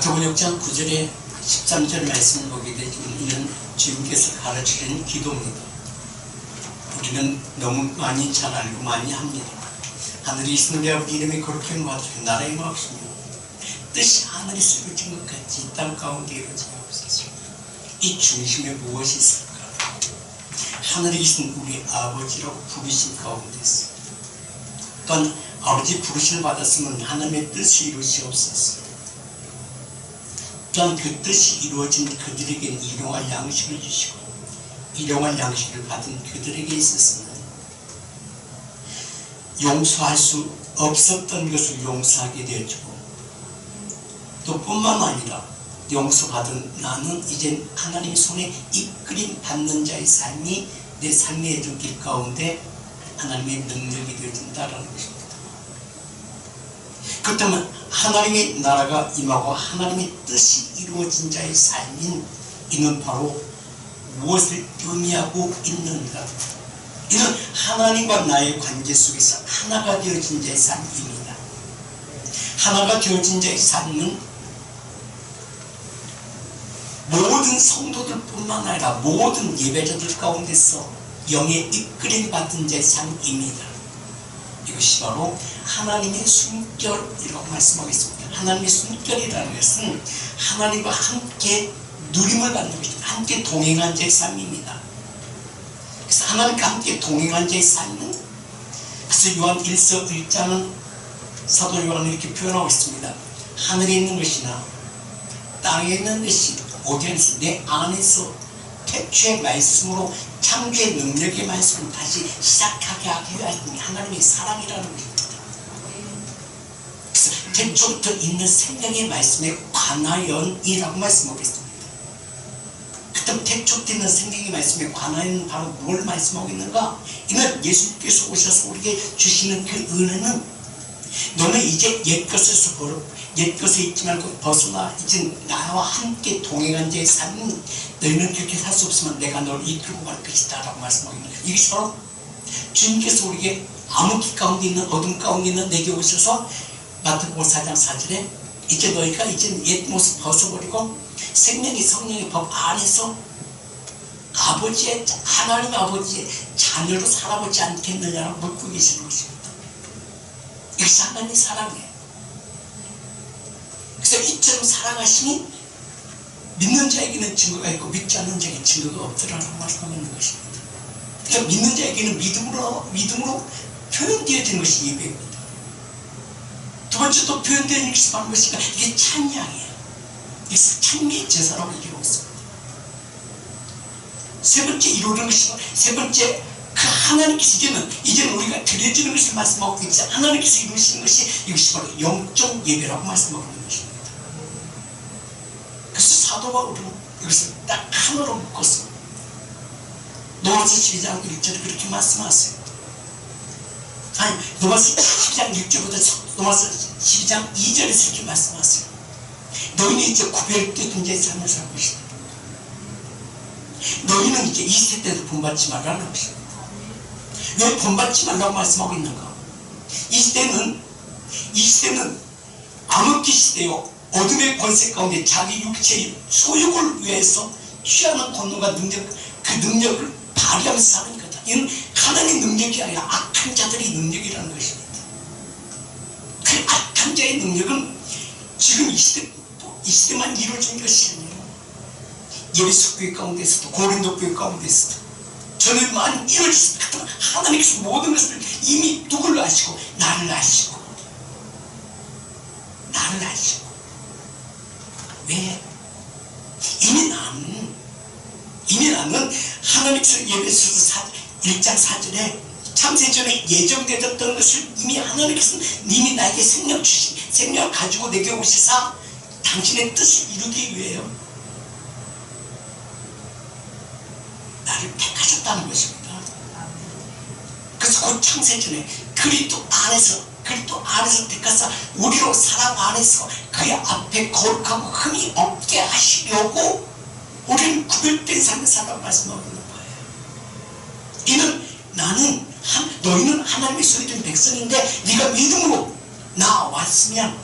마태복음 6장 9절에 13절 말씀을 보게 되지만 이는 주님께서 가르치는 기도입니다. 우리는 너무 많이 잘 알고 많이 합니다. 하늘에 있는 내 아버지 이름이 거룩히 받으시고 나라의 마옵시며 뜻이 하늘에서 이루어진 것 같이 이 땅 가운데 이루어지옵소서. 이 중심에 무엇이 있을까? 하늘에 계신 우리 아버지라고 부르신 가운데서 또한 아버지 부르심을 받았으면 하나님의 뜻을 이루시옵소서. 또한 그 뜻이 이루어진 그들에게는 일용할 양식을 주시고 일용할 양식을 받은 그들에게 있어서는 용서할 수 없었던 것을 용서하게 되어주고 또 뿐만 아니라 용서받은 나는 이제 하나님의 손에 이끌림 받는 자의 삶이 내 삶의 길 가운데 하나님의 능력이 되어진다라는 것입니다. 그렇다면 하나님의 나라가 임하고 하나님의 뜻이 이루어진 자의 삶인 이는 바로 무엇을 의미하고 있는가? 이는 하나님과 나의 관계 속에서 하나가 되어진 자의 삶입니다. 하나가 되어진 자의 삶은 모든 성도들 뿐만 아니라 모든 예배자들 가운데서 영의 이끌림 받은 자의 삶입니다. 이것이 바로 하나님의 숨결이라고 말씀하겠습니다. 하나님의 숨결이라는 것은 하나님과 함께 누림을 받는 것입니다. 함께 동행한 자의 삶입니다. 그래서 하나님과 함께 동행한 자의 삶은 그래서 요한 1서 1장은 사도 요한은 이렇게 표현하고 있습니다. 하늘에 있는 것이나 땅에 있는 것이 어디에 있어? 내 안에서 태초의 말씀으로 창조의 능력의 말씀을 다시 시작하게 하기 위한 하나님의 사랑이라는 것입니다. 그래서 태초부터 있는 생명의 말씀에 관하여이라고 말씀하고 있습니다. 그때 태초부터 있는 생명의 말씀에 관하여는 바로 뭘 말씀하고 있는가? 이는 예수님께서 오셔서 우리에게 주시는 그 은혜는 너는 이제 옛것에 있지 말고 벗어나 이제 나와 함께 동행한 자의 삶은 너희는 그렇게 살 수 없으면 내가 너를 이끌고 갈 것이다 라고 말씀하고 있는 거예요. 이것이 바로 주님께서 우리에게 암흑기 가운데 있는 어둠 가운데 있는 내게 오셔서 마태복음 4장 4절에 이제 너희가 이제 옛 모습 벗어버리고 생명의 성령의 법 안에서 아버지의 하나님 아버지의 자녀로 살아보지 않겠느냐라고 묻고 계시는 것입니다. 이것이 하나님의 사랑이에요. 그래서 이처럼 사랑하시니 믿는 자에게는 증거가 있고 믿지 않는 자에게는 증거가 없더라라고 말씀하고 있는 것입니다. 그러니까 믿는 자에게는 믿음으로 표현되어지는 것이 예배입니다. 두 번째 또 표현되는 것이 바로 무엇인가? 이게 찬양이에요. 그래서 찬미의 제사라고 얘기하고 있습니다. 세 번째 이루는 것이 세 번째 그 하나님께서 이제는 우리가 드려지는 것을 말씀하고 있지 하나님께서 이루시는 것이 이것이 바로 영적 예배라고 말씀하고 있는 것입니다. 그래서 사도 바울은 이것을 딱 하나로 묶었어. 로마서 12장 1절에 그렇게 말씀하세요. 아니 로마서 12장 1절보다 로마서 12장 2절에서 이렇게 말씀하세요. 너희는 이제 구별된 자의 삶을 살고 있다. 너희는 이제 이 세대도 본받지 말라는 것입니다. 왜 본받지 말라고 말씀하고 있는가? 이 시대는 암흑기 시대요. 어둠의 권세 가운데 자기 육체의 소욕을 위해서 취하는 권능과 그 능력을 발휘하면서 사는 거다. 이는 하나님의 능력이 아니라 악한 자들의 능력이라는 것입니다. 그 악한 자의 능력은 지금 이 시대만 이루어진 것이 아니에요. 예배소 교회 가운데서도 고린도 교회 가운데서도 저는 많이 이루어졌습니다. 하나님께서 모든 것을 이미 누구를 아시고 나를 아시고 왜? 이미 나는 하나님께서 예배소 1장 4절에 창세전에 예정되었던 것을 이미 하나님께서 이미 나에게 생명을 가지고 내게 오시사 당신의 뜻을 이루기 위해요. 나를 택하셨다는 것입니다. 그래서 곧 창세전에 그리스도 안에서 택하사 우리로 사랑 안에서 그의 앞에 거룩하고 흠이 없게 하시려고 우리는 구별된 삶을 살라고 말씀하고 있는 거예요. 너희는 하나님의 소유된 백성인데 네가 믿음으로 나왔으면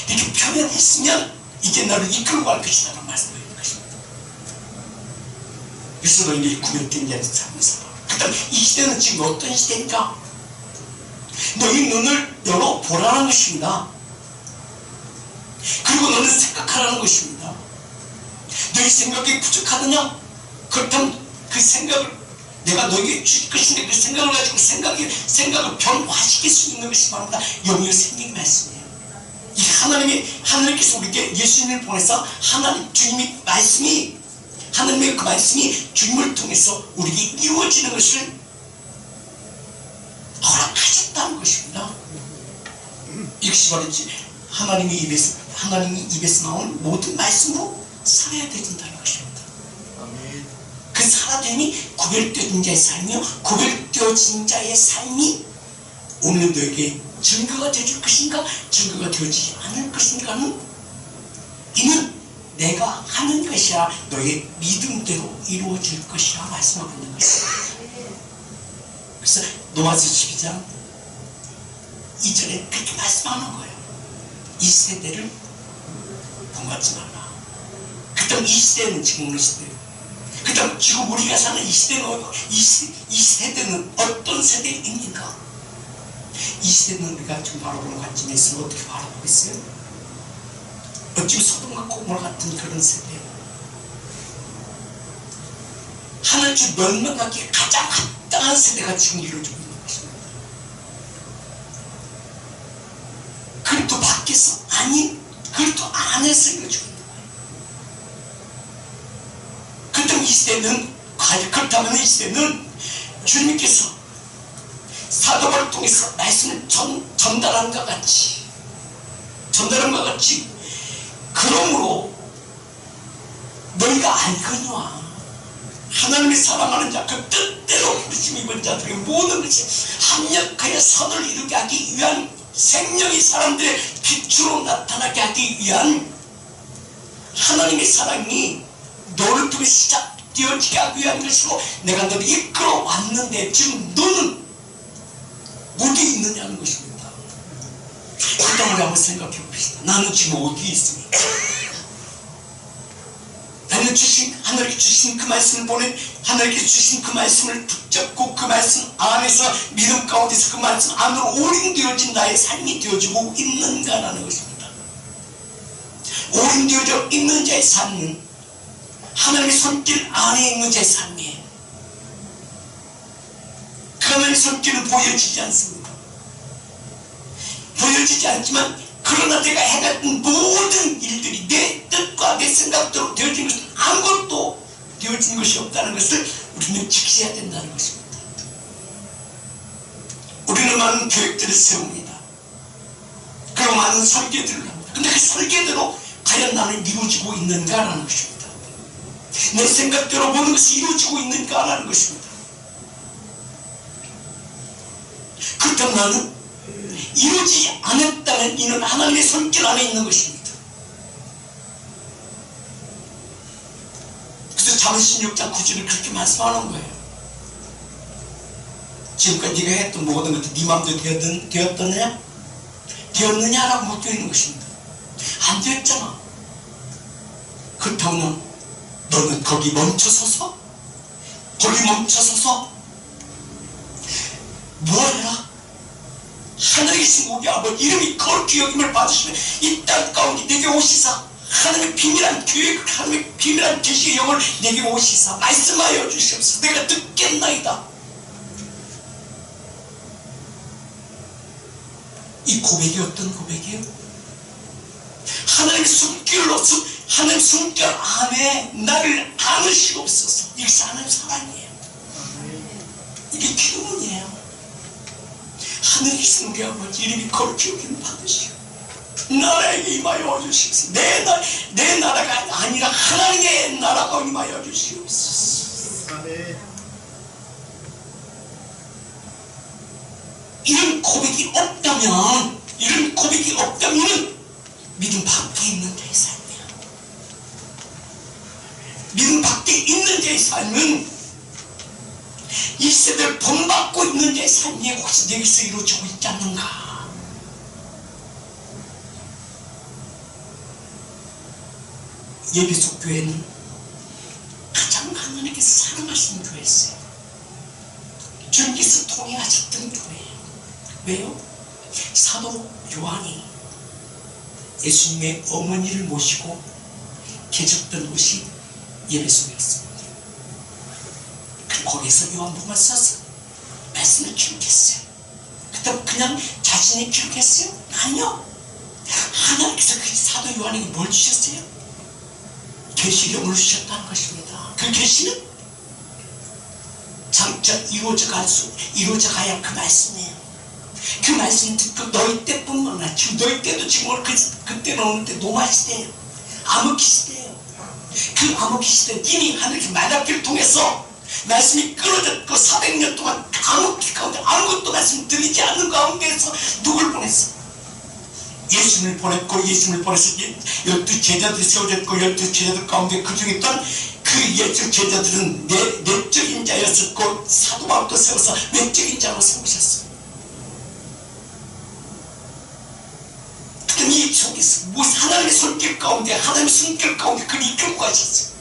이렇게 표현했으면 이제 나를 이끌고 갈 것이다 라는 말씀을 드리는 것입니다. 그래서 너희들이 구별된 자를 삶을 살아. 그 다음 이 시대는 지금 어떤 시대인가? 너희 눈을 열어 보라는 것입니다. 그리고 너는 생각하라는 것입니다. 너희 생각이 부족하느냐? 그렇다면 그 생각을 내가 너에게 주실 것인데 그 생각을 가지고 생각을 변화시킬 수 있는 것이 바로 영의 생명의 말씀이에요. 이 하나님께서 우리에게 예수님을 보내서 하나님 주님의 말씀이 하나님의 그 말씀이 주님을 통해서 우리에게 이루어지는 것을 허락하셨다는 것입니다. 이것이 바로 하나님의 입에서 나오는 모든 말씀으로 살아야 된다는 것입니다. 그 살아됨이 구별되어진 자의 삶이요, 구별되어진 자의 삶이 오늘 너에게 증거가 되어줄 것인가, 증거가 되어지지 않을 것인가는 이는 내가 하는 것이야 너의 믿음대로 이루어질 것이라 말씀하고 있는 것입니다. 그래서 로마서 12장 2절에 그렇게 말씀하는 거예요. 이 세대를 본받지 말라. 그 다음 이 시대는 지금 어느 시대예요? 그 다음 지금 우리가 사는 이 세대는 어떤 세대입니까? 이 시대는 우리가 지금 바라보는 관점에 있으면 어떻게 바라보겠어요? 어찌 소돔과 고모라 같은 그런 세대예요. 하나님 멸망하기에 가장 합당한 세대가 지금 이루어지고 있는 것입니다. 그리고 밖에서 아닌 그리고 안에서 이루어지고 있는 거예요. 그렇다면 이 시대는 그렇다면 이 시대는 주님께서 사도바를 통해서 말씀을 전달한 것 같이 그러므로 너희가 알거니와 하나님이 사랑하는 자 그 뜻대로 부르심 입은 자들의 모든 것이 합력하여 선을 이루게 하기 위한 생명의 사람들의 빛으로 나타나게 하기 위한 하나님의 사랑이 너를 통해 시작되어지게 하기 위한 것으로 내가 너를 이끌어 왔는데 지금 너는 어디에 있느냐는 것입니다. 그렇다면 우리 한번 생각해 봅시다. 나는 지금 어디에 있습니까? 하나님께 주신 그 말씀을 하나님께 주신 그 말씀을 붙잡고 그 말씀 안에서 믿음 가운데서 그 말씀 안으로 오링되어진 나의 삶이 되어지고 있는가라는 것입니다. 오링되어져 있는 자의 삶은 하나님의 손길 안에 있는 자의 삶이에요. 그 하나님의 손길은 보여지지 않습니다. 보여지지 않지만 그러나 내가 해갔던 모든 일들이 내 뜻과 내 생각대로 되어진 것은 아무것도 되어진 것이 없다는 것을 우리는 지켜야 된다는 것입니다. 우리는 많은 계획들을 세웁니다. 그리고 많은 설계들을 합니다. 근데 그 설계대로 과연 나는 이루어지고 있는가라는 것입니다. 내 생각대로 모든 것이 이루어지고 있는가라는 것입니다. 그렇다면 나는 이루어지지 않았다면 이는 하나님의 손길 안에 있는 것입니다. 그래서 잠언 16장 9절을 그렇게 말씀하는 거예요. 지금까지 네가 했던 모든 것도 네 마음대로 되었느냐라고 묻고 있는 것입니다. 안 되었잖아. 그렇다면 너는 거기 멈춰서서 뭐하라? 하늘에 계신 우리 아버지 이름이 거룩히 여김을 받으시면 이 땅 가운데 내게 오시사 하나님의 비밀한 계획 하나님의 비밀한 계시의 영을 내게 오시사 말씀하여 주시옵소서. 내가 듣겠나이다. 이 고백이 어떤 고백이에요? 하나님의 숨결 안에 나를 안으시옵소서. 이것이 하나님의 사랑이에요. 이게 기도문이에요. 하늘에 계신 우리 아버지 이름이 거룩히 여김을 받으시오. 나라에게 임하여 주시옵소서. 내 나라가 아니라 하나님의 나라가 임하여 주시옵소서. 이런 고백이 없다면 믿음 밖에 있는 자의 삶이야. 믿음 밖에 있는 자의 삶은 이 세대를 본받고 있는 자의 삶이 혹시 내게서 이루어지고 있지 않는가? 예배소 교회는 가장 하나님께서 사랑하시는 교회였어요. 주님께서 통행하셨던 교회예요. 왜요? 사도 요한이 예수님의 어머니를 모시고 계셨던 곳이 예배소였습니다. 거기서 요한복음을 써서 말씀을 기록했어요. 그때 그냥 자신이 기록했어요? 아니요. 하나님께서 그 사도 요한에게 뭘 주셨어요? 계시령을 주셨다는 것입니다. 그 계시는 장차 이루어져 가야 할 그 말씀이에요. 그 말씀 듣고 너희 때뿐만 아니라 지금 너희 때도 지금 그때는 오는데 노마 시대예요. 암흑기 시대예요. 그 암흑기 시대는 이미 하늘의 만학기를 통해서 말씀이 끊어졌고 400년 동안 암흑기 가운데 아무것도 말씀 드리지 않는 가운데에서 누굴 보냈어? 예수님을 보냈고, 예수님을 보내서 12 제자들이 세워졌고, 12 제자들 가운데 그 중에 있던 그 예수 제자들은 내적인 자였었고, 사도 바울도 세워서 외적인 자로 세우셨어요. 그럼 이 속에서 하나님의 손길 가운데, 하나님의 손길 가운데 그를 이끌고 가셨어요.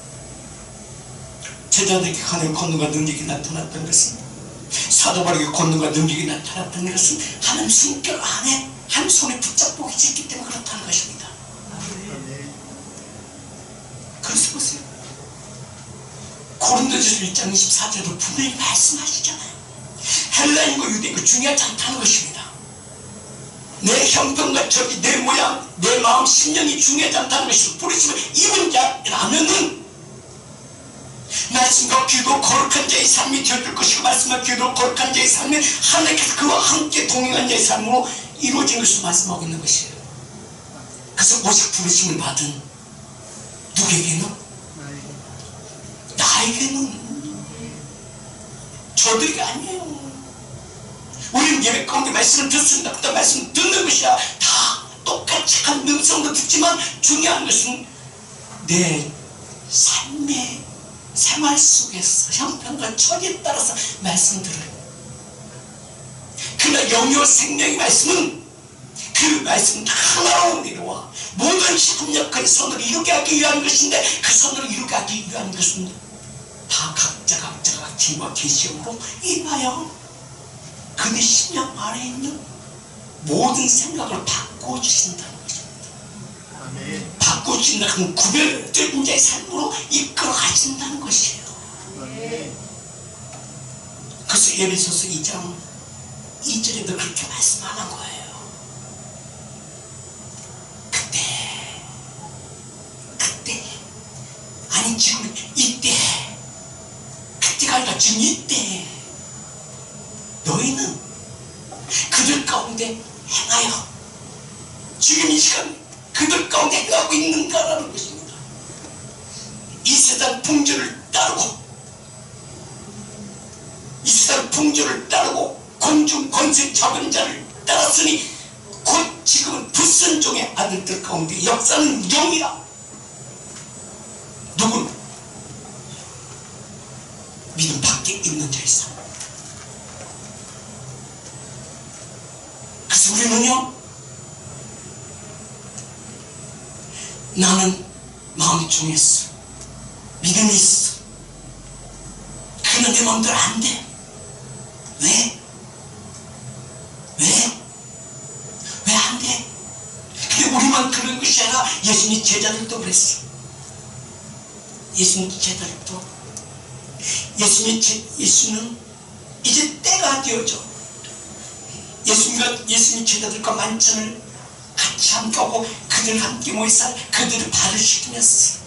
제자들에게 하나님의 권능과 능력이 나타났던 것은, 사도 바울에게 권능과 능력이 나타났던 것은 하나님의 손길 안에 한 손에 붙잡고 계셨기 때문에 그렇다는 것입니다. 그래서 보세요. 고린도전서 1장 24절도 분명히 말씀하시잖아요. 헬라인과 유대인과 중요하지 않다는 것입니다. 내 형편과 저기 내 모양, 내 마음, 심령이 중요하지 않다는 것이고, 부르심을 입은 자라면은 말씀과 기도 거룩한 자의 삶이 되어줄 것이고, 말씀과 기도 거룩한 자의 삶은 하나님께서 그와 함께 동행한 자의 삶으로 이루어진 것을 말씀하고 있는 것이에요. 그래서 오직 부르심을 받은 누구에게는? 나에게는. 저들이 아니에요. 우리는 예배 가운데 말씀을 듣습니다. 그때 말씀을 듣는 것이야. 다 똑같이 한 음성도 듣지만 중요한 것은 내 삶의 생활 속에서 형편과 처지에 따라서 말씀 들어요. 그러나 영요 생명의 말씀은 그 말씀은 하나로 이루어 모든 협력의 선을 이루게 하기 위한 것인데, 그 선을 이루게 하기 위한 것은 다 각자가 팀과 계시형으로 임하여 그의 심령 안에 있는 모든 생각을 바꿔주신다는 것입니다. 바꿔주신다. 그건 구별된 자의 삶으로 이끌어 가신다는 것이에요. 그래서 에베소서 2장 2절에도 그렇게 말씀하는 거예요. 그때 아니 지금 이때, 그때가 아니라 지금 이때 너희는 그들 가운데 행하여 지금 이 시간 그들 가운데 행하고 있는가라는 것입니다. 이 세상 풍조를 따르고, 이 세상 풍조를 따르고 공중 권세 잡은 자를 따랐으니 곧 지금은 불순종의 아들들 가운데 역사는 영이라. 누구는? 믿음 밖에 있는 자의 삶. 그래서 우리는요, 나는 마음이 정했어, 믿음이 있어. 그러나 내 마음대로 안 돼. 왜? 왜 안 돼? 근데 우리만 그런 것이 아니라 예수님 제자들도 그랬어. 예수님 제자들도, 예수는 이제 때가 되어져. 예수님 제자들과 만찬을 같이 함께 하고 그들 함께 모여서 그들을 발을 씻기면서,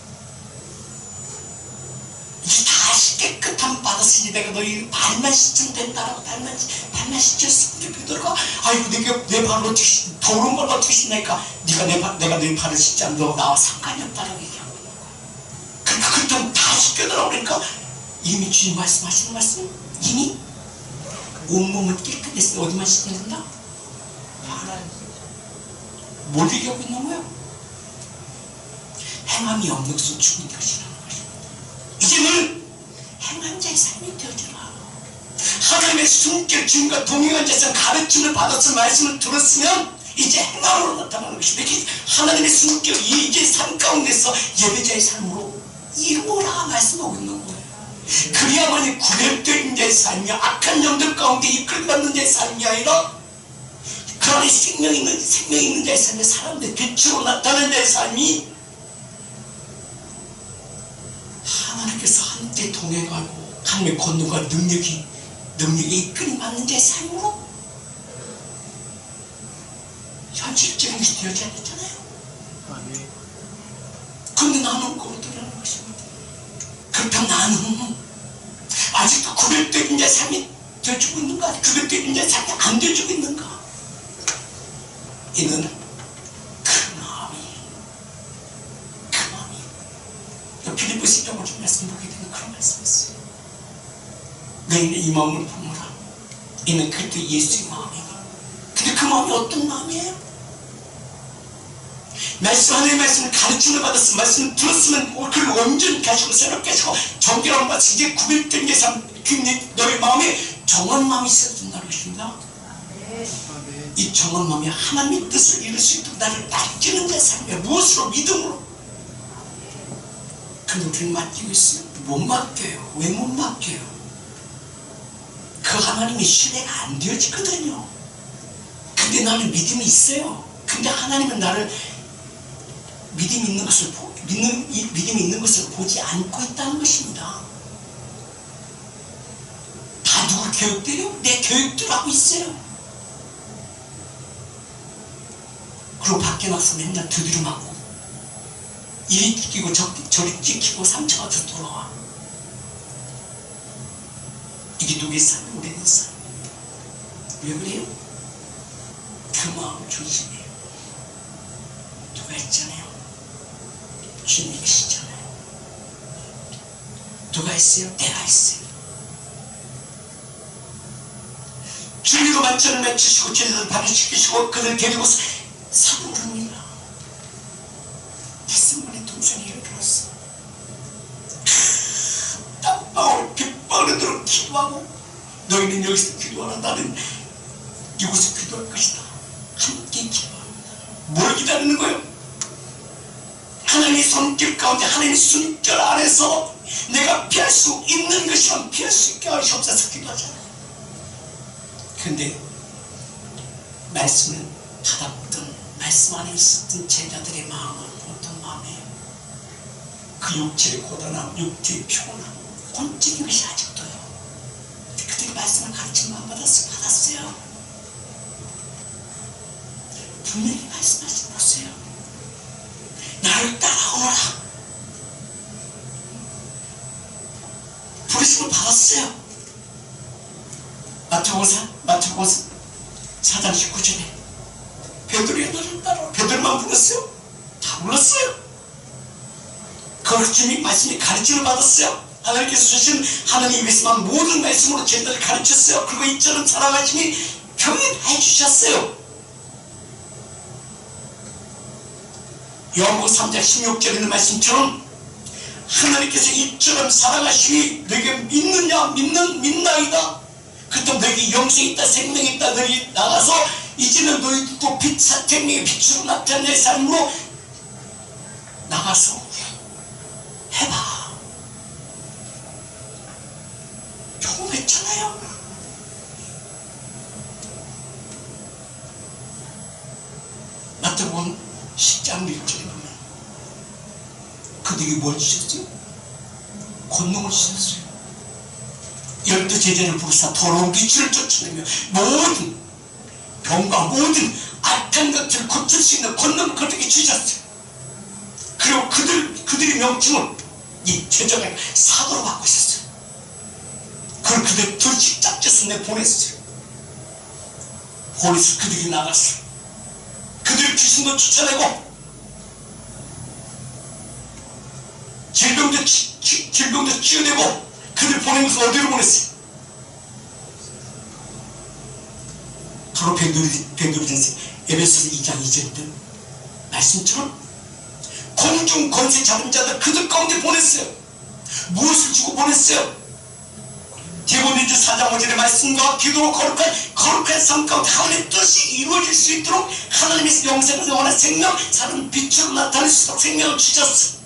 이제 다시 깨끗함 받았으니 내가 너희 발만 씻으면 된다라고. 발만 씻었어. 그들과 아이고 내 발을 어떻게 더러운 걸 어떻게 씻나니까 내가 내 발을 씻지 않으면 너 나와 상관이 없다라고 얘기하고 있는 거야. 그러니까 그렇다면 다 씻겨달라고 그러니까 이미 주님 말씀하시는 말씀, 이미 온몸은 깨끗했어. 어디만 씻어야 된다? 뭘 얘기하고 있는 거야? 행함이 없는 것은 죽은 것이라는 것입니다. 이제는 행한 자의 삶이 되어주라. 하나님의 숨결 주님과 동행한 자에서 가르침을 받아서 말씀을 들었으면 이제 행함으로 나타나는 것입니다. 하나님의 성격이 이제 삶 가운데서 예배자의 삶으로 이루어라 말씀하고 있는 거예요. 그래야만이 구별된 자의 삶이 악한 영들 가운데 이끌받는 자의 삶이 아니라 그 안에 생명 있는 자의 삶에 사람들 빛으로 나타나는 자의 삶이 하나님께서 함께 동행하고 하나님의 권능과 능력에 이끌림 받는 자의 삶으로 현실적인 것이 되어져야 되잖아요. 근데 나는 거부들하는 것입니다. 그렇다면 나는 아직도 구별되는 자의 삶이 되어주고 있는가? 구별되는 자의 삶이 안 되어주고 있는가? 이는 그 마음이 빌립보서 1장을 좀 말씀 보게 되는 그런 말씀이었어요. 너희는 이 마음을 품어라. 이는 그리스도 예수의 마음이니. 근데 그 마음이 어떤 마음이에요? 하나님의 말씀을 가르침을 받았으면 말씀을 들었으면 그를 온전히 하시고 새롭게 하시고 정결함을 받아서 이제 구별된 게 너의 마음에 정한 마음이 있어야 된다는 것입니다. 이 정한 마음이 하나님의 뜻을 이룰 수 있도록 나를 맡기는 내 삶이야. 무엇으로? 믿음으로. 근데 우리는 맡기고 있어요. 못 맡겨요. 왜 못 맡겨요? 그 하나님의 신뢰가 안 되어지거든요. 근데 나는 믿음이 있어요. 근데 하나님은 나를 믿음이 있는 것을 보지 않고 있다는 것입니다. 다 누굴 교육대로? 내 교육대로 하고 있어요. 그리고 밖에 나가서 맨날 두드려 맞고 이리 찍히고 저리 찍히고 상처가 더 돌아와. 이게 누구의 삶이 오래된 삶? 왜 그래요? 그 마음 중심이에요. 누가 있잖아요. 주님이 계시잖아요. 누가 있어요? 내가 있어요. 주님으로 만찬을 맺히시고 제자들 발효시키시고 그들 데리고 사부릅니다. 뱃속만의 동생이 일어났어. 땀방울 빗방울에 들어 기도하고 너희는 여기서 기도하라. 나는 이곳에서 기도할 것이다. 함께 기도합니다. 뭘 기다리는 거예요? 하나님의 손길 가운데 하나님의 숨결 안에서 내가 피할 수 있는 것이면 피할 수 있게 하시옵소서 기도하잖아요. 그런데 말씀을 받았던 말씀 안에 있었던 제자들의 마음은 어떤 마음이에요? 그 육체의 고단함, 육체의 피곤함, 본적인 것이 아직도요. 그들이 말씀을 가르침만 받았어요. 분명히 말씀하시지 보세요. 나를 따라오너라. 부르심을 받았어요. 마태복음 4장 19절에 베드로의 너를 따라오라. 베드로만 불렀어요? 다 불렀어요. 그 주님 말씀이 가르침을 받았어요. 하나님께서 주신 하나님 입에서만 모든 말씀으로 제자를 가르쳤어요. 그리고 이처럼 살아가심이 평행해 주셨어요. 요한복음 3장 16절에 있는 말씀처럼 하나님께서 이처럼 살아가시니 너희가 믿느냐? 믿나이다. 그렇다면 너희에게 영생이 있다, 생명이 있다. 너희 나가서 이제는 너희도 생명의 빛으로 나타난 내 삶으로 나가서 해봐. 경험했잖아요. 마태복음 10장 1절에 보면 그들이 뭘 주셨어요? 권능을 주셨어요. 12제자를 부르사 더러운 빛을 쫓아내며 모든 병과 모든 악한 것들을 고칠 수 있는 권능을 그들에게 주셨어요. 그리고 그들의 명칭을 이 제자가 사도로 받고 있었어요. 그걸 그들 둘씩 짝져서 내보냈어요. 보내서 그들이 나갔어요. 그들 귀신도 쫓아내고 질병도 치유내고 그들 보내면서 어디로 보냈어요? 바로 베드로 전서 에베소서 2장 2절에 말씀처럼 공중 권세 잡은 자들 그들 가운데 보냈어요. 무엇을 주고 보냈어요? 디모데 4장 5절의 말씀과 기도로 거룩한 삶 가운데 하나님의 뜻이 이루어질 수 있도록 하나님의 영생을 영원한 생명, 사는 빛으로 나타낼 수 있도록 생명을 주셨어.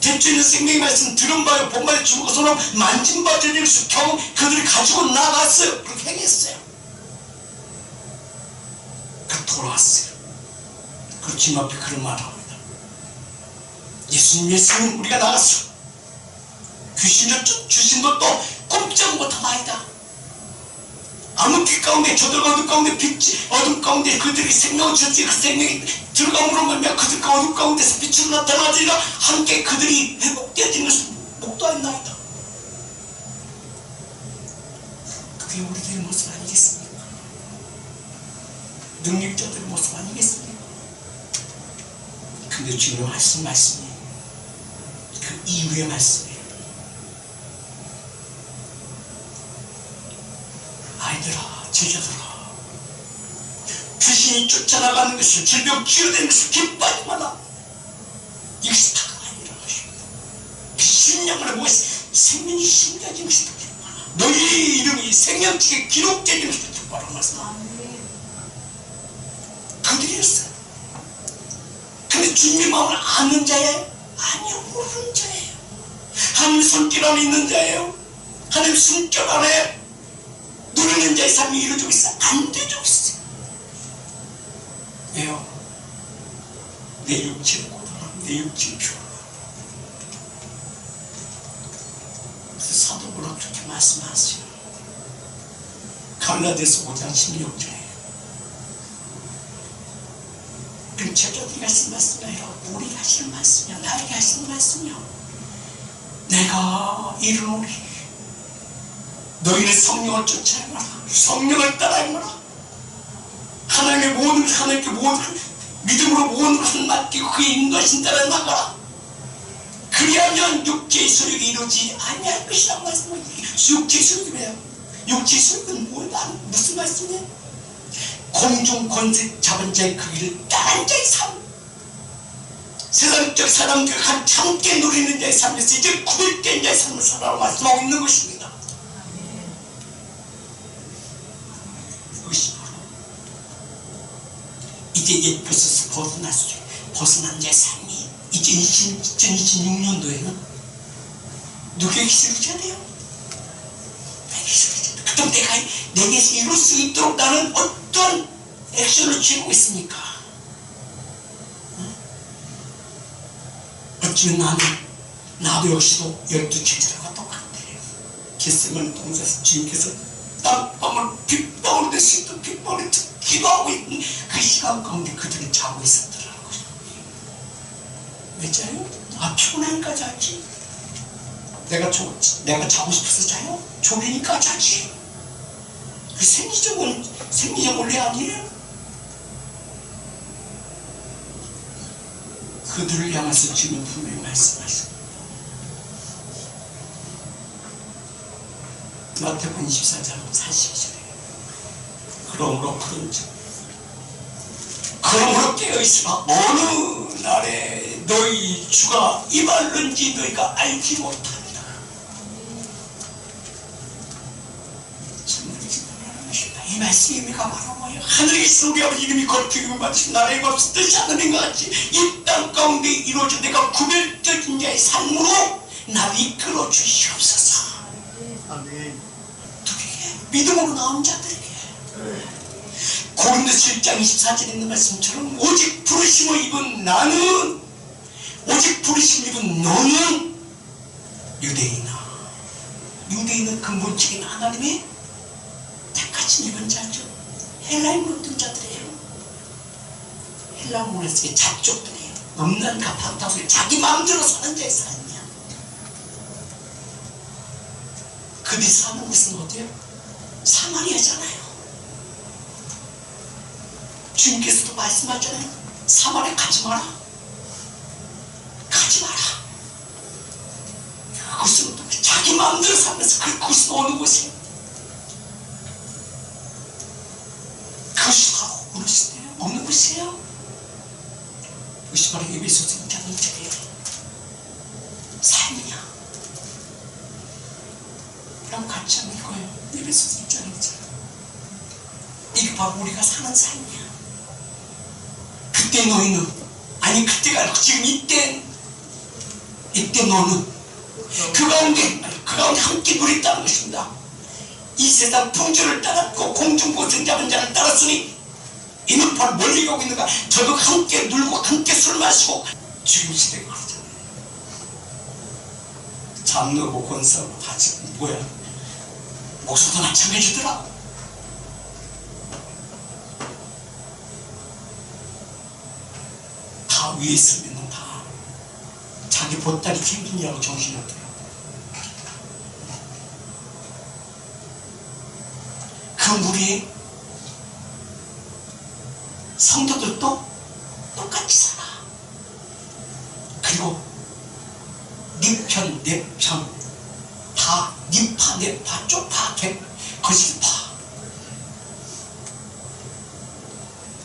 대주 있는 생명의 말씀 들은 바요 본 바요 주고서는 만진 바 되는 경험 그들이 가지고 나갔어요. 그렇게 행했어요. 그 돌아왔어요. 그 주님 앞에 그런 말을 합니다. 예수님 우리가 나갔어. 귀신도 또 꼼짝 못하나이다. 아무 빛 가운데 저들과 어둠 가운데 어둠 가운데 그들이 생명을 주었지. 그 생명이 들어감으로 말미암아 그들과 어둠 가운데서 빛으로 나타나지라. 함께 그들이 회복되어지는 것을 목도하였나이다. 그게 우리들의 모습 아니겠습니까? 능력자들의 모습 아니겠습니까? 근데 주님 말씀이 그 이후의 말씀이에요. 아이들아, 제자들아, 귀신이 쫓아나가는 것을, 질병 치유되는 것을 기뻐하지 마라. 이것이 다가 아니라 것입니다. 그 심령을 무엇이 생명이 심겨진 것이 더 기뻐하라. 너희 이름이 생명책에 기록되는 것이 더 기뻐하라 말씀합니다. 그들이었어요. 근데 주님의 마음을 아는 자예요? 아니요, 모르는 자예요. 하나님 손길 안에 있는 자예요. 하나님 숨결 안에 누리는 자의 삶이 이루어지고 있어요? 안 되죠. 있어요. 왜요? 내 육체를 고단하고 내 육체를 피곤하고. 그래서 사도 바울은 그렇게 말씀하세요. 갈라디아서 5장 16절에 그 제자들이 하신 말씀이 아니라 우리가 하시는 말씀이야. 나에게 하시는 말씀이야. 내가 이르노니 너희는 성령을 쫓아야마라. 성령을 따라야마라. 하나님께 모든 믿음으로 모든 것을 맡기고 그의 인도하신 따라 나가라. 그리하면 육체의 소욕이 이루어지지 아니할 것이라고 말씀합니다. 육체의 소욕이 왜요? 육체의 소욕은 무슨 말씀이에요? 공중 권세 잡은 자의 크기를 따른 자의 삶, 세상적 사람들과 함께 누리는 자의 삶에서 이제 구별된 자의 삶을 살아라고 말씀하고 있는 것입니다. 그것이 바로 이제 옛 것에서 벗어난 자의 삶이 이제 2026년도에는 누구에게 이루어져야 돼요? 내게 이루어져야 돼요. 그럼 내게서 이룰 수 있도록 나는 어떤 액션을 취하고 있습니까? 어쩌면 나도 역시도 12제자들과 똑같아요. 겟세마네 동산에서 주님께서 땀방울 빗방울 될 수 있던 빗방울에 기도하고 있는 그 시간 가운데 그들은 자고 있었더라는 거죠. 왜 자요? 피곤하니까 자지. 내가 자고 싶어서 자요? 졸리니까 자지. 그 생리적 원리 아니에요? 그들을 향해서 주님 분명히 말씀하셨습니다. 마태복음 24장 42절에 그러므로 깨어있으라. 어느 날에 너희 주가 임할는지 너희가 알지 못하리라. 이 말씀의 의미가 바로 뭐예요? 하늘에 계신 우리 아버지 이름이 거룩히 받으신 나라의 법칙 뜻이 하늘인 것 같이 이 땅 가운데 이루어져 내가 구별되어진 자의 삶으로 나를 이끌어 주시옵소서. 아멘. 누구에게? 믿음으로 나온 자들에게. 고린도서 7장 24절에 있는 말씀처럼 오직 부르심을 입은 나는, 오직 부르심을 입은 너는 유대인은 근본적인 하나님의 택하신 입은 자죠. 헬라인 모든 자들이에요. 헬라 문화의 자족들이에요. 음란과 방탕소리 자기 마음대로 사는 자의 삶이야. 그들이 사는 곳은 어디예요? 사마리아잖아요. 주님께서도 말씀하잖아요. 사마리아 가지 마라. 가지 마라. 그것은 자기 마음대로 살면서 그것은 어느 곳이에요? 그것이 바로 없는 것이에요. 그것이 바로 에베소서 2장 2절이에요. 삶이냐? 같이 안 읽어요. 에베소서 1장 1절. 이게 바로 우리가 사는 삶이야. 그때 너희는, 아니 그때가 아니고 지금 이때 너는 그 가운데 함께 누렸다는 것입니다. 이 세상 풍조를 따랐고 공중고생 잡은 자를 따랐으니 이는 바로 멀리 가고 있는가. 더더욱 함께 놀고 함께 술 마시고. 지금 시대가 그러잖아요. 장로고 권사고 다 지금 뭐야, 목소리도 마찬가지더라. 다 위에 있으면 다 자기 보따리 챙기느라고 정신이 없대요. 그 무리에 성도들도 똑같이 살아. 그리고 네 편, 내 편, 다 네 파, 내 파, 쪽파, 거짓파.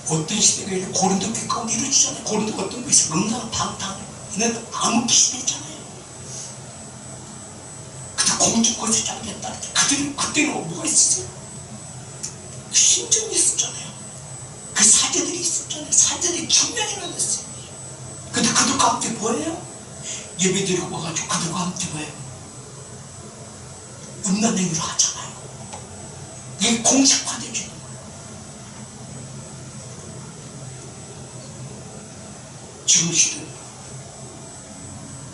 어떤 시대가 이렇게 고린도 교회 가운데 이루어지잖아요. 고린도가 어떤 거 있어요? 음란, 방탕, 이는 암흑기 시대잖아요. 그때 공중권세 잡겠다. 그때는 뭐가 있었어요? 신정이 있었잖아요. 그 사제들이 있었잖아요. 사제들이 천명이나 됐어요. 근데 그들과 함께 뭐예요? 예배드리고 와가지고 그들과 함께 뭐예요? 음란 행위를 하잖아요. 이게 공식화되죠. 지금 시대,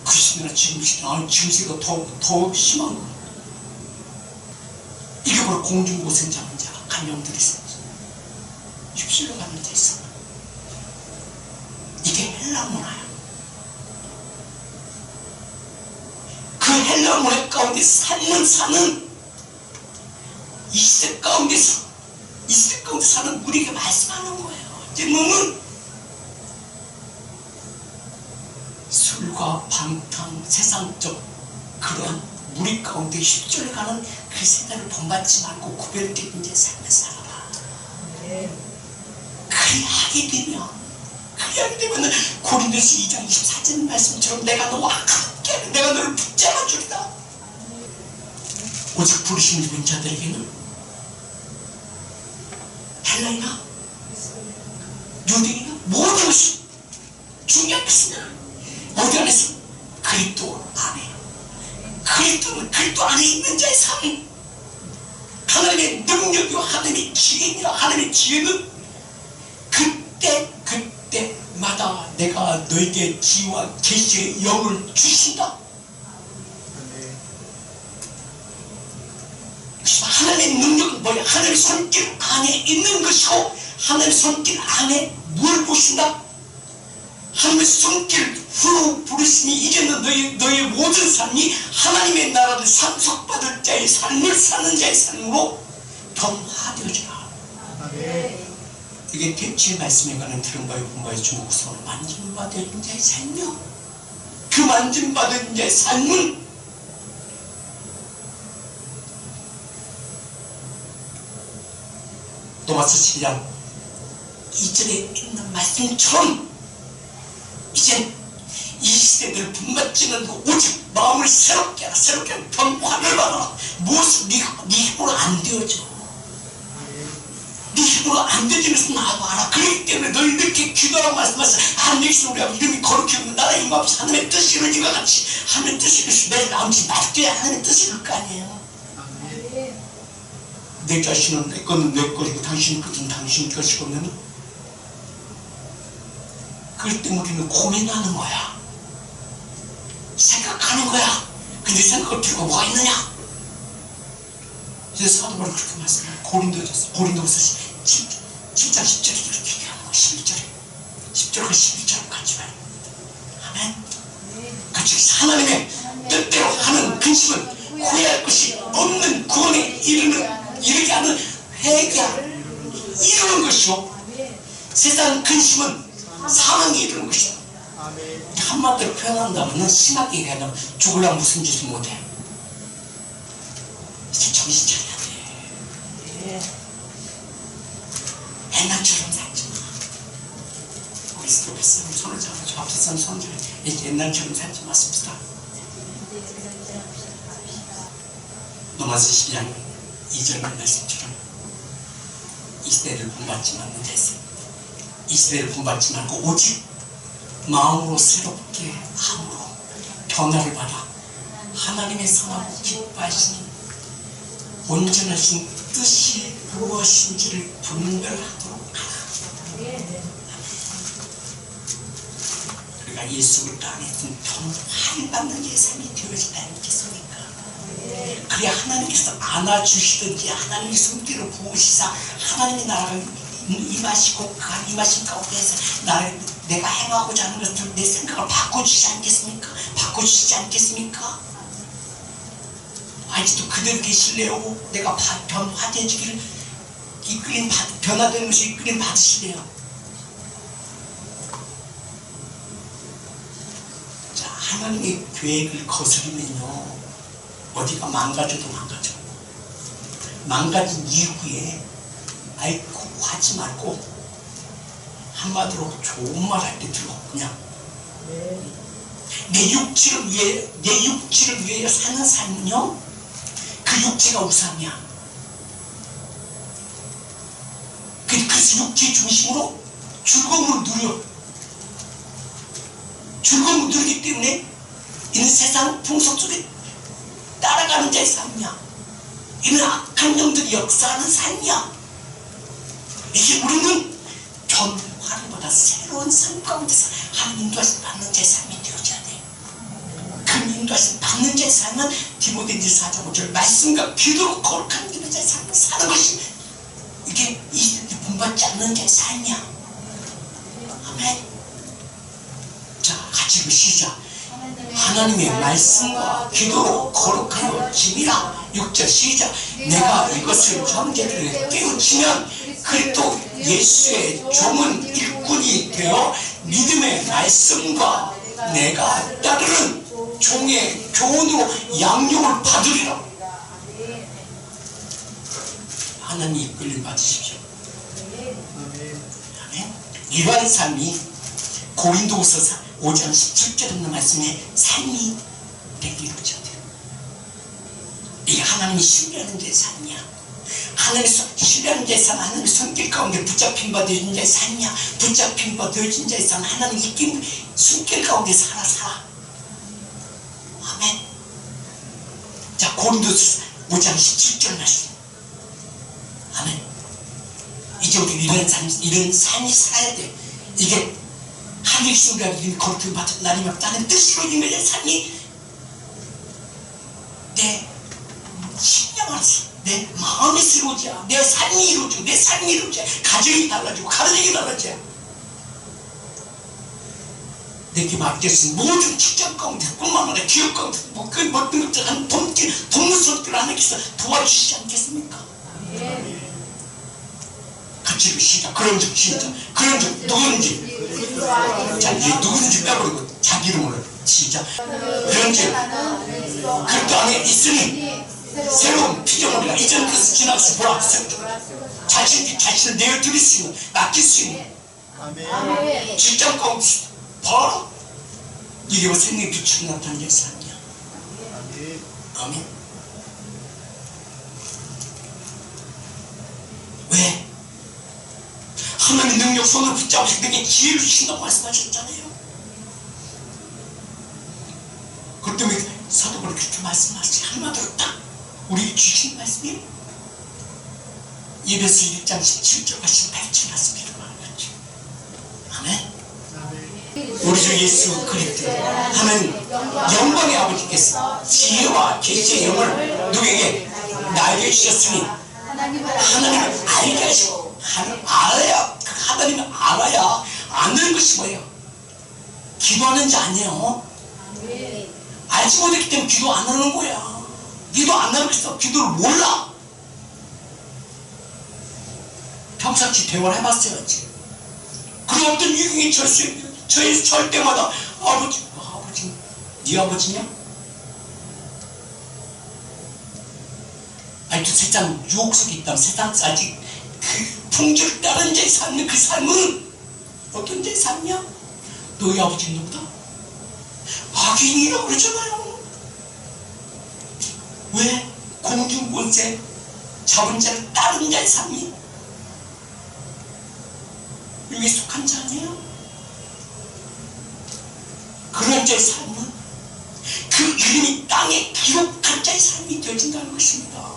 그 시대나 지금 시대, 지금 시대가 더 심한 거예요. 이게 바로 공중고생자인 자, 간령들이 있어요. 휩쓸려 가는 데 있어. 이게 헬라 문화야. 그 헬라 문화 가운데 사는 이 시대 가운데서 사는 우리에게 말씀하는 거예요. 이제 몸은 술과 방탕, 세상적 그러한 무리 가운데 휩쓸려가는 그 세대를 본받지 말고 구별된 이제 삶을 살아라. 그리 하게 되면 고린도서 2장 24절 말씀처럼 내가 너와 함께하는, 내가 너를 붙잡아 주리다. 오직 부르심을 입은 자들에게는 헬라이나 유대인이나 모든 것이 중요한 것이냐, 어디 안에서? 그리스도 안에. 그리스도 안에 있는 자의 삶, 하나님의 능력이요 하나님의 지혜니라. 하나님의 지혜는 그때마다 내가 너에게 지혜와 계시의 영을 주신다. 하나님의 능력은 뭐야? 하나님의 손길 안에 있는 것이고, 하나님의 손길 안에 뭘 보신다? 하나님의 손길 후 부르심이 이제는 너의 모든 삶이 하나님의 나라를 상속받을 자의 삶을 사는 자의 삶으로 변화되어지라. 이게 대체 말씀에 관한 들은 바에 본 바에 중국서로 만짐받은 자의 삶이요. 그 만짐받은 자의 삶은 로마서 12장 2절에 있는 말씀처럼 이제 이 시대를 분맞지는 오직 마음을 새롭게 하라. 새롭게 변화를 받아라. 무엇을 네 힘으로 안 되어져. 네 힘으로 안 되지는 것은 나도 알아. 그렇기 때문에 너희 이렇게 기도하라고 말씀하셨어. 하나님의 우리가 이름이 거룩히 없는 나라의 임하 없이 하나님의 뜻이 이루어진 것 같이 하나님의 뜻이 이루어지 내 마음이 맡겨야 하나님의 뜻이 이룰 거 아니에요. 내 자신은 내 것은 내 것이고 당신 것은 당신 것이고 는 그럴 때 우리는 고민하는 거야. 생각하는 거야. 근데 생각할 필요가 뭐가 있느냐? 이제 사도 바울이 그렇게 말씀해요. 고린도서 7장 10절에 이렇게 얘기하는 거야. 10절과 11절을 같이 말해요. 아멘. 그치, 하나님의 뜻대로 하는 근심은 후회할 것이 없는 구원에 이르게 하는 회개를 이루는 것이요, 세상 근심은 사망에 이르는 것이다. 한마디로 표현한다면 심하게 얘기하면 죽으려면 무슨 짓을 못해. 이제 정신 차려야 돼. 옛날처럼 살지 마. 우리 옆에서 손을 잡아줘. 앞에서 손을 잡아줘. 옛날처럼 살지 마십시다. 로마서 12장 2절 말씀처럼 이 시대를 본받지 않는 자세, 이 시대를 본받지 말고 오직 마음으로 새롭게 함으로 변화를 받아 하나님의 선하고 기뻐하시는 온전하신 뜻이 무엇인지를 분별하도록 하라. 우리가 예수 그리스도 안에서 변화를 받는 예산이 되어지지 않겠습니까? 그래야 하나님께서 안아주시든지 하나님의 손길을 부으시사 하나님의 나라가 임하시고 그 안 임하신 가운데서 내가 행하고자 하는 것을 내 생각을 바꿔주시지 않겠습니까? 바꿔주시지 않겠습니까? 아직도 그대로 계실래요? 내가 변화되기를 변화되는 것이 이끌림 받으시래요. 자, 하나님의 계획을 거스르면요 어디가 망가져도 망가져. 망가진 이후에 아이고 하지 말고 한마디로 좋은 말 할 때 들어. 그냥 내 육체를 위해 사는 삶은요 그 육체가 우상이야. 그래서 육체 중심으로 즐거움을 누려. 즐거움을 누리기 때문에 이는 세상 풍속 속에 따라가는 자의 삶이야. 이는 악한 영들이 역사하는 삶이야. 이게 우리는 변화보다 새로운 삶 가운데서 하나님 인도하심 받는 자의 삶이 되어져야 돼. 그 인도하심 받는 자의 삶은 디모데전서 4장 5절 말씀과 기도로 거룩한 믿는 자의 삶을 사는 것이 이게 본받지 않는 자의 삶이야. 아멘. 자, 같이 시작. 하나님의 말씀과 기도로 거룩하여 지니라. 6절 시작. 내가 이것을 형제들에게 깨우치면 그리스도 예수의 종은 일꾼이 되어 믿음의 말씀과 내가 따르는 종의 교훈으로 양육을 받으리라. 하나님 이끌림 받으십시오. 아멘. 이러한 삶이 고린도후서 5장 17절에 있는 말씀에 삶이 되기를 줘야 돼요. 이게 하나님이 신뢰하는 자의 삶이야. 하나님이 신뢰하는 자의 삶, 하나님의 손길 가운데 붙잡힌 바 되어진 자의 삶이야. 붙잡힌 바 되어진 자의 삶, 하나님 이긴 손길 가운데 살아. 아멘. 자, 고린도서 5장 17절 말씀. 아멘. 이제 우리 이런 삶이 살아야 돼. 이게 하늘의 순간 이름이 거룩히 받은 날이 없다는 뜻으로 이루어진 삶이 내 신령 안에서 내 마음이 새로워져. 내 삶이 이루어지고 내 삶이 이루어져. 가정이 달라지고 가정이 달라져. 내게 맡겨진 모든 직장 가운데 뿐만 아니라 기업 가운데 그 모든 것들 한 돕는 손길 하나님께서 도와주시지 않겠습니까? 같이 시작. 그런 적 시작. 그런 적 누군지. 자, 이제 누군지 빼버리고 자기 이름으로 시작. 그런 적 그리스도 안에 있으니 새로운 피조물이라. 이전 것을 지나서 보라. 자신을 내어드릴 수 있는, 맡길 수 있는 직장 가운데 바로 이게 뭐 생명의 빛으로 나타나는 삶이야. 아멘. 왜? 하나님의 능력 손을 붙잡으시고 내게 지혜를 주신다고 말씀하셨잖아요. 그것 때문에 사도바울이 그렇게 말씀하시지. 한마디로 딱 우리에게 주신 말씀이 예배서 1장 17절과 18절 말씀이라고 하는 거죠. 아멘. 우리 주 예수 그리스도 하나님 영광의 아버지께서 지혜와 계시의 영을 누구에게 나에게 주셨으니 하나님을 알게 하시고 하나님을 알아야 아는 것이 뭐예요? 기도하는 자 아니에요. 알지 못했기 때문에 기도 안 하는 거야. 기도 안 하는 것이 기도를 몰라. 평상시 대화를 해봤어야지. 그런 어떤 유경이 절 때마다 아버지, 네 아버지냐? 아니 또 세상 유혹 속에 있다면 세상 아직 그 풍조를 따르는 자의 삶은 그 삶은 어떤 자의 삶이야? 너희 아버지는 누구다? 악인이라고 그러잖아요. 왜? 공중권세 잡은 자를 따른 자의 삶이 여기에 속한 자 아니에요? 그런 자의 삶은 그 이름이 땅에 기록한 자의 삶이 되어진다는 것입니다.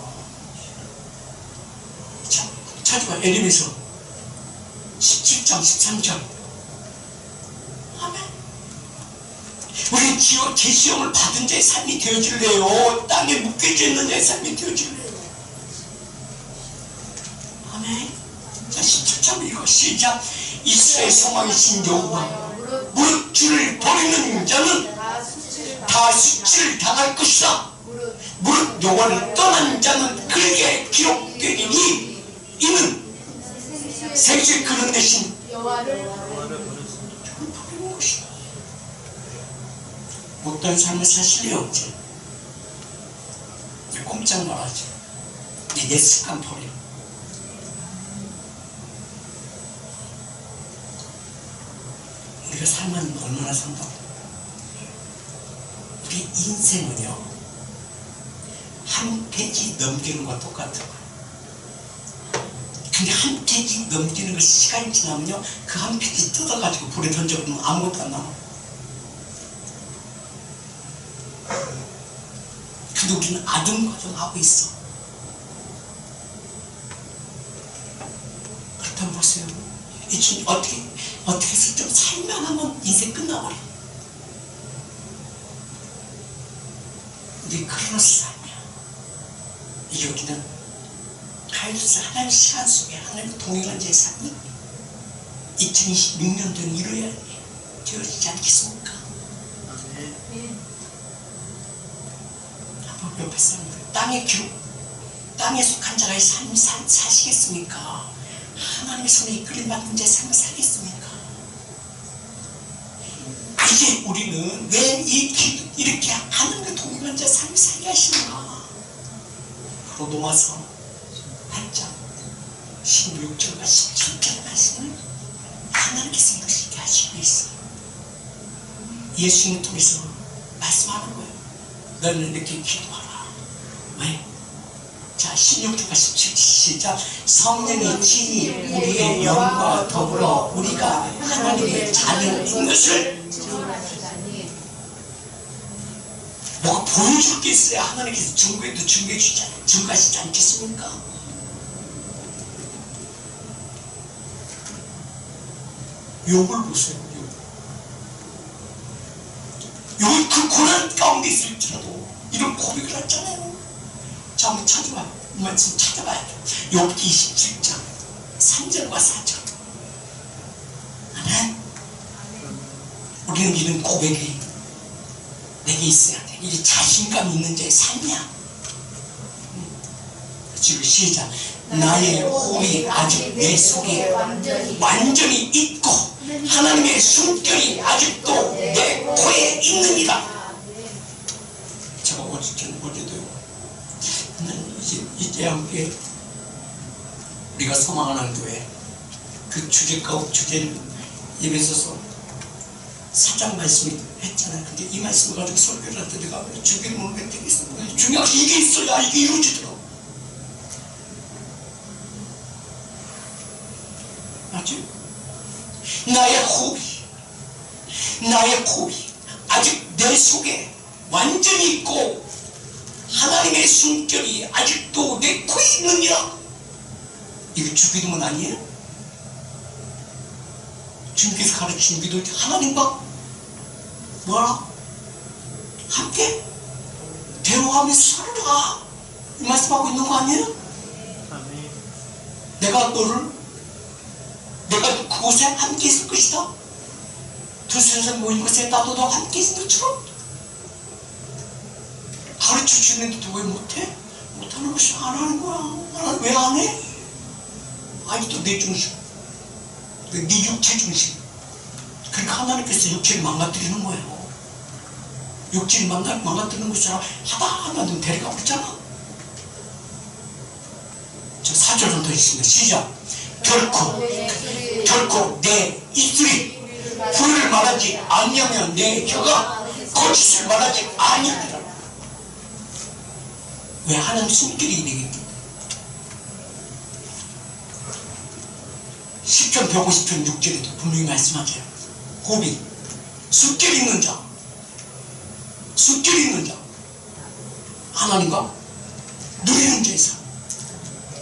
자, 찾아봐. 에레미야서 17장 13절. 아멘. 우리 계시형을 받은 자의 삶이 되어질래요? 땅에 묶여져 있는 자의 삶이 되어질래요? 아멘. 자, 17장 이거 시작. 이스라엘 소망이신 여호와, 무릇 주를 버리는 자는 다 수치를 당할 것이다. 무릇 여호와를 떠난 자는 그에게 기록되리니 이는 생수의 그릇 대신 여호와를 버리는 것이다. 어떤 삶을 사실래요? 없지. 꼼짝 말하지. 내 습관 버려. 우리가 살면 얼마나 산다고? 우리 인생은요, 한 페이지 넘기는 것과 똑같은 거예요. 근데 한 페이지 넘기는 거 시간이 지나면요, 그 한 페이지 뜯어가지고 불에 던져보면 아무것도 안 남아. 근데 우리는 아둥바둥하고 있어. 그렇다면 보세요. 이 주님 어떻게 해서 좀 살만 하면 인생 끝나버려. 근데 그런 삶이야. 이게 우리는 하나님 시간 속에 하나님 동행한 자의 삶이 2026년도는 이루어야 되어지지 않겠습니까? 한번 옆에 사람들, 땅에 속한 자가 이 삶을 사시겠습니까? 하나님의 손에 이끌림 받는 자의 삶을 살겠습니까? 이제 우리는 왜 이렇게 하나님과 동행한 자의 삶을 살게 하시는가? 로마서 8장 16절과 17절 말씀을 하나님께서 이루시게 하시고 있어요. 예수님 통해서 말씀하는 거예요. 너는 이렇게 기도하라. 왜? 자, 16절과 17절 시작. 성령의 친히 우리의 영과 더불어 우리가 하나님의 자녀인 것을 뭐가 보여줄 게 있어야 하나님께서 증거해도 증거하시지 않겠습니까? 욥을 보세요. 욥 그 고난 가운데 있을지라도 이런 고백을 했잖아요. 자, 한번 찾아봐요. 이 말씀 찾아봐야 돼요. 욥기 27장 3절과 4절. 아멘. 우리는 이런 고백이 내게 있어야 돼. 이게 자신감 있는 자의 삶이야. 지금 시작. 나의 호흡이 아직 내 속에 완전히 있고 하나님의 숨결이 아직도 내 코에 있느니라. 제가 어제도요. 이제 함께 우리가 소망하는 교회 그 주제를 예배에서 사장 말씀을 했잖아요. 근데 이 말씀을 가지고 설교를 할 때 내가 주기를 모르게 되겠어. 중요한 게 이게 있어야 이게 이루어지더라고. 맞지? 나의 호흡이 아직 내 속에 완전히 있고 하나님의 숨결이 아직도 내 코에 있느니라. 이거 주기도문 아니에요? 주님께서 가르친 기도 하나님과 뭐라? 함께 대화하면서 살아라. 이 말씀하고 있는 거 아니에요? 내가 그곳에 함께 있을 것이다. 두 사람 모인 곳에 나도 너 함께 있는 것처럼 가르쳐 주는데도 왜 못해? 못하는 것이 안 하는 거야. 왜 안 해? 아직도 내 중심, 네 육체 중심. 그러니까 하나님께서 육체를 망가뜨리는 거예요. 육체를 망가뜨리는 것처럼 하나는 데려가 버렸잖아. 저 4절은 더 있습니다. 시작. 결코 내 입술이 불을 말하지 아니하며 내 혀가 거짓을 말하지 아니하리라. 왜 하나님 숨결이 되기 때문에. 시편 150편 6절에도 분명히 말씀하세요. 고비 숨결 있는 자, 숨결 있는 자, 하나님과 누리는 자에서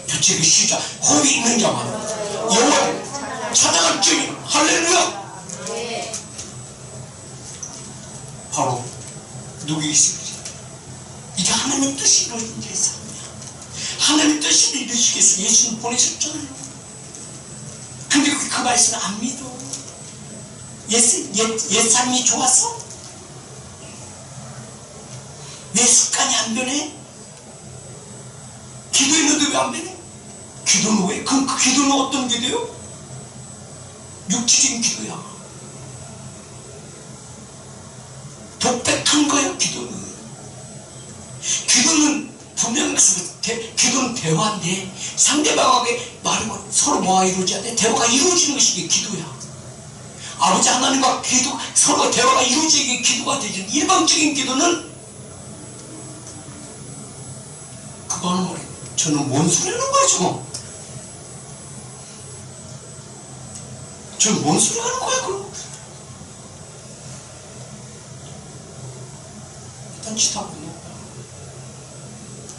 교체의 시작 호흡이 있는 자만 여호와를 찾아갈 줄이. 할렐루야. 바로 누구에게 있습니다. 이게 하나님의 뜻이 이루어진 자의 삶이야. 하나님의 뜻을 이루시기 위해서 예수님 보내셨잖아요. 근데 그 말씀을 안 믿어. 옛 삶이 좋았어? 내 습관이 안 변해? 기도했는데 왜 안 변해? 기도는 왜? 그럼 그 기도는 어떤 기도요? 육체적인 기도야. 독백한 거야 기도는. 기도는 분명히 기도는 대화인데 상대방에게 말하고 서로 뭐가 이루어져야 돼? 대화가 이루어지는 것이 이게 기도야. 아버지 하나님과 기도 서로 대화가 이루어지게 기도가 되지. 일방적인 기도는 그거 하는 말이에요. 저는 뭔 소리 하는 거예요 저거? 저는 뭔 소리 하는 거야 그거? 일단 치닫고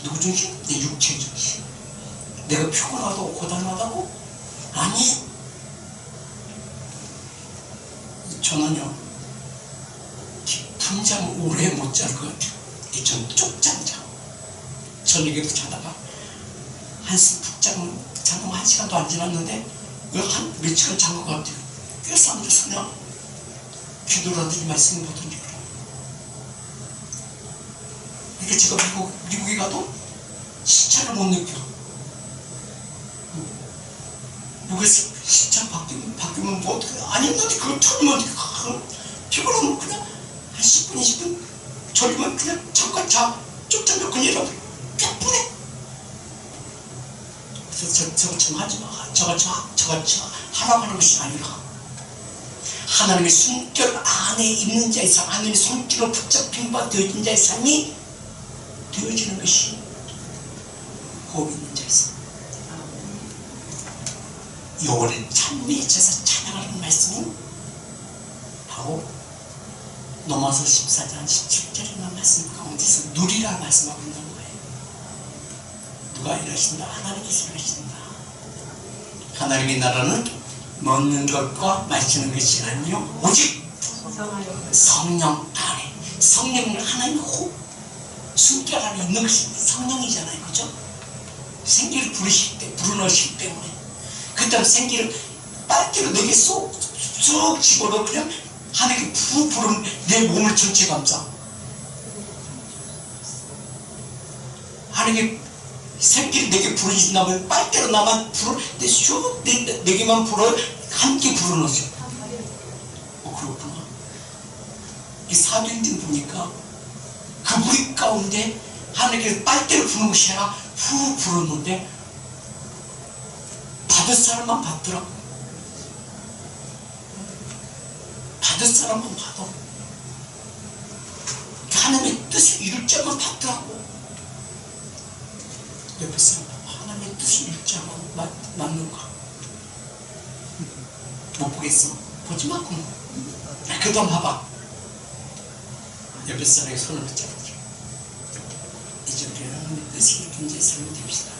누구 중심? 내 육체 중심. 내가 피곤하다고 고단하다고? 아니. 저는요 깊은 잠을 오래 못 잘 것 같아요. 전 쪽잠 자. 저녁에도 자다가 한숨 푹 자다가 1시간도 안 지났는데 한 며칠간 잔 것 같아요. 그래서 앉아서 그냥 기도를 하든지 말씀을 보든지 그래요. 그러니까 제가 미국에 가도 시차를 못 느껴. 미국에서 시차 바뀌면 뭐 어떻게 안 했는데 그걸 틀면 피곤하면 그냥 한 10분 20분 졸리면 그냥 잠깐 자. 쪽잠 몇 분 이러면 몇 분에. 그래서 저것처럼 하지 마. 저것처럼 하라고 하는 것이 아니라 하나님의 숨결 안에 있는 자의 삶, 하나님의 손길로 붙잡힌 바 되어진 자의 삶이 되어지는 것이 호흡 있는 자의 삶. 여호와를 찬미의 제사 찬양하는 말씀이 바로 로마서 14장 17절의 말씀 가운데서 누리라 말씀하고 있는 거예요. 누가 일하신다? 하나님께서 일하신다. 하나님의 나라는 먹는 것과 마시는 것이 아니요 오직 성령 안에. 성령은 하나님의 호흡 숨결 안에 있는 것이 성령이잖아요. 그죠? 생기를 불어넣으시기 때문에 그때는 생기를 빨대로 내게 쏙 집어넣어 그냥 하나님께 푹 부르면 내 몸을 전체 감싸. 하나님께 생기를 내게 불어주신다면 빨대로 나만 내게만 불어 함께 불어넣었어. 그렇구나. 이 사도행전 보니까 그 무리 가운데 하나님께서 빨대로 부는 것이 아니라 후 불었는데 받을 사람만 받더라고. 받을 사람만 받아. 하나님의 뜻을 이룰 자만 받더라고. 옆에 사람 하나님의 뜻을 이룰 자만 맞는가? 못 보겠어? 보지 마. 그도 한번 봐봐. 옆에 사람에게 손을 붙잡아줘. 이제 우리 하나님의 뜻을 이룬 자의 삶이 됩시다.